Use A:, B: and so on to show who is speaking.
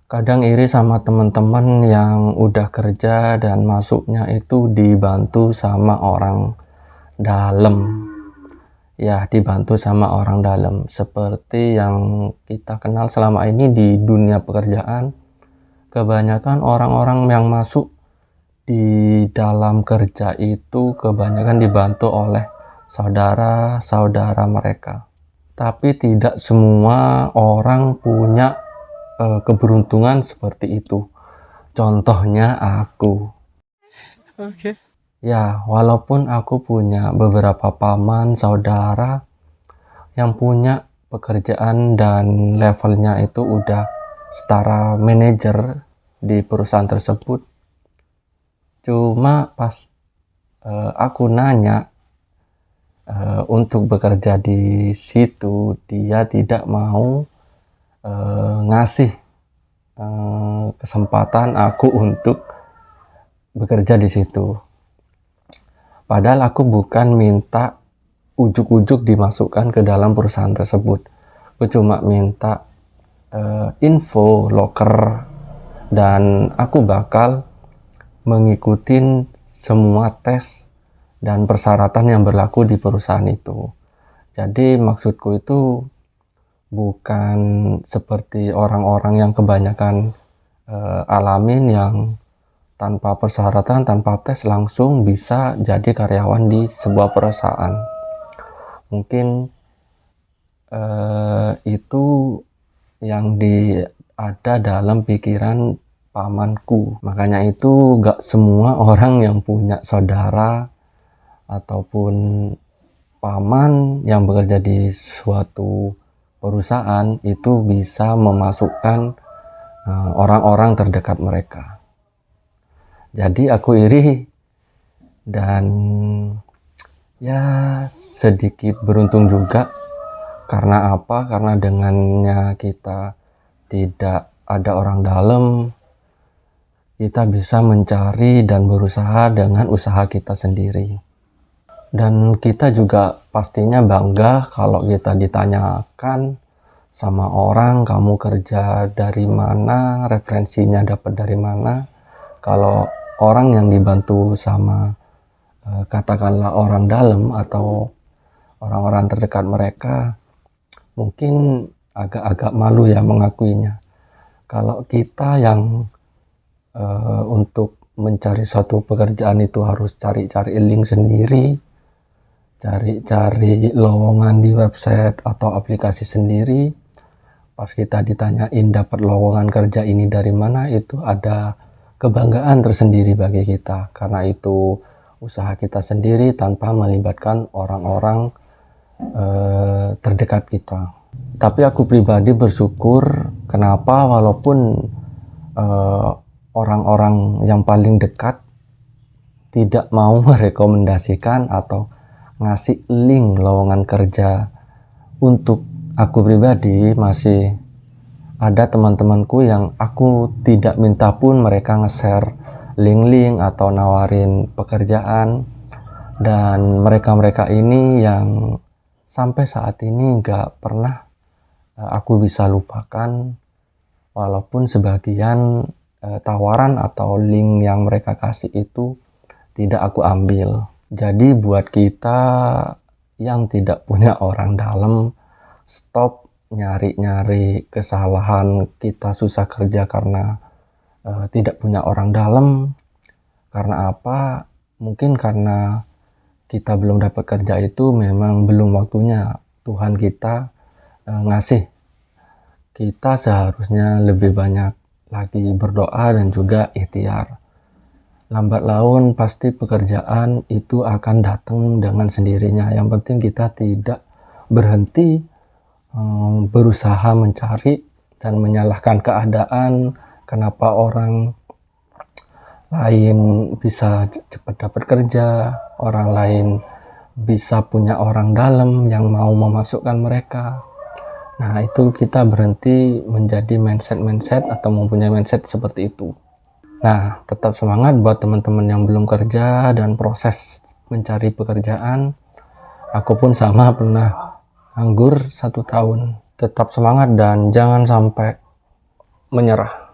A: Kadang iri sama teman-teman yang udah kerja dan masuknya itu dibantu sama orang dalam. Ya, dibantu sama orang dalam. Seperti yang kita kenal selama ini di dunia pekerjaan, kebanyakan orang-orang yang masuk di dalam kerja itu kebanyakan dibantu oleh saudara-saudara mereka. Tapi tidak semua orang punya keberuntungan seperti itu. Contohnya aku.
B: Oke.
A: Ya, walaupun aku punya beberapa paman, saudara yang punya pekerjaan dan levelnya itu udah setara manajer di perusahaan tersebut. Cuma pas aku nanya untuk bekerja di situ, dia tidak mau ngasih kesempatan aku untuk bekerja di situ. Padahal aku bukan minta ujuk-ujuk dimasukkan ke dalam perusahaan tersebut. Aku cuma minta info loker dan aku bakal mengikuti semua tes dan persyaratan yang berlaku di perusahaan itu. Jadi maksudku itu bukan seperti orang-orang yang kebanyakan alamin yang tanpa persyaratan, tanpa tes langsung bisa jadi karyawan di sebuah perusahaan. Mungkin itu yang ada dalam pikiran pamanku. Makanya itu gak semua orang yang punya saudara ataupun paman yang bekerja di suatu perusahaan itu bisa memasukkan orang-orang terdekat mereka. Jadi aku iri dan ya sedikit beruntung juga. Karena apa? Karena dengannya kita tidak ada orang dalam, kita bisa mencari dan berusaha dengan usaha kita sendiri. Dan kita juga pastinya bangga kalau kita ditanyakan sama orang, kamu kerja dari mana, referensinya dapat dari mana. Kalau orang yang dibantu sama katakanlah orang dalam atau orang-orang terdekat mereka, mungkin agak-agak malu ya mengakuinya. Kalau kita yang untuk mencari suatu pekerjaan itu harus cari-cari link sendiri, cari-cari lowongan di website atau aplikasi sendiri. Pas kita ditanyain dapat lowongan kerja ini dari mana, itu ada kebanggaan tersendiri bagi kita. Karena itu usaha kita sendiri tanpa melibatkan orang-orang terdekat kita. Tapi aku pribadi bersyukur kenapa walaupun orang-orang yang paling dekat tidak mau merekomendasikan atau ngasih link lowongan kerja untuk aku pribadi, masih ada teman-temanku yang aku tidak minta pun mereka nge-share link-link atau nawarin pekerjaan, dan mereka-mereka ini yang sampai saat ini gak pernah aku bisa lupakan, walaupun sebagian tawaran atau link yang mereka kasih itu tidak aku ambil. Jadi buat kita yang tidak punya orang dalam, stop nyari-nyari kesalahan kita susah kerja karena tidak punya orang dalam. Karena apa? Mungkin karena kita belum dapat kerja itu memang belum waktunya Tuhan kita ngasih. Kita seharusnya lebih banyak lagi berdoa dan juga ikhtiar. Lambat laun pasti pekerjaan itu akan datang dengan sendirinya. Yang penting kita tidak berhenti berusaha mencari dan menyalahkan keadaan kenapa orang lain bisa cepat dapat kerja, orang lain bisa punya orang dalam yang mau memasukkan mereka. Nah, itu kita berhenti menjadi mindset atau mempunyai mindset seperti itu. Nah, tetap semangat buat teman-teman yang belum kerja dan proses mencari pekerjaan. Aku pun sama pernah nganggur 1 tahun. Tetap semangat dan jangan sampai menyerah.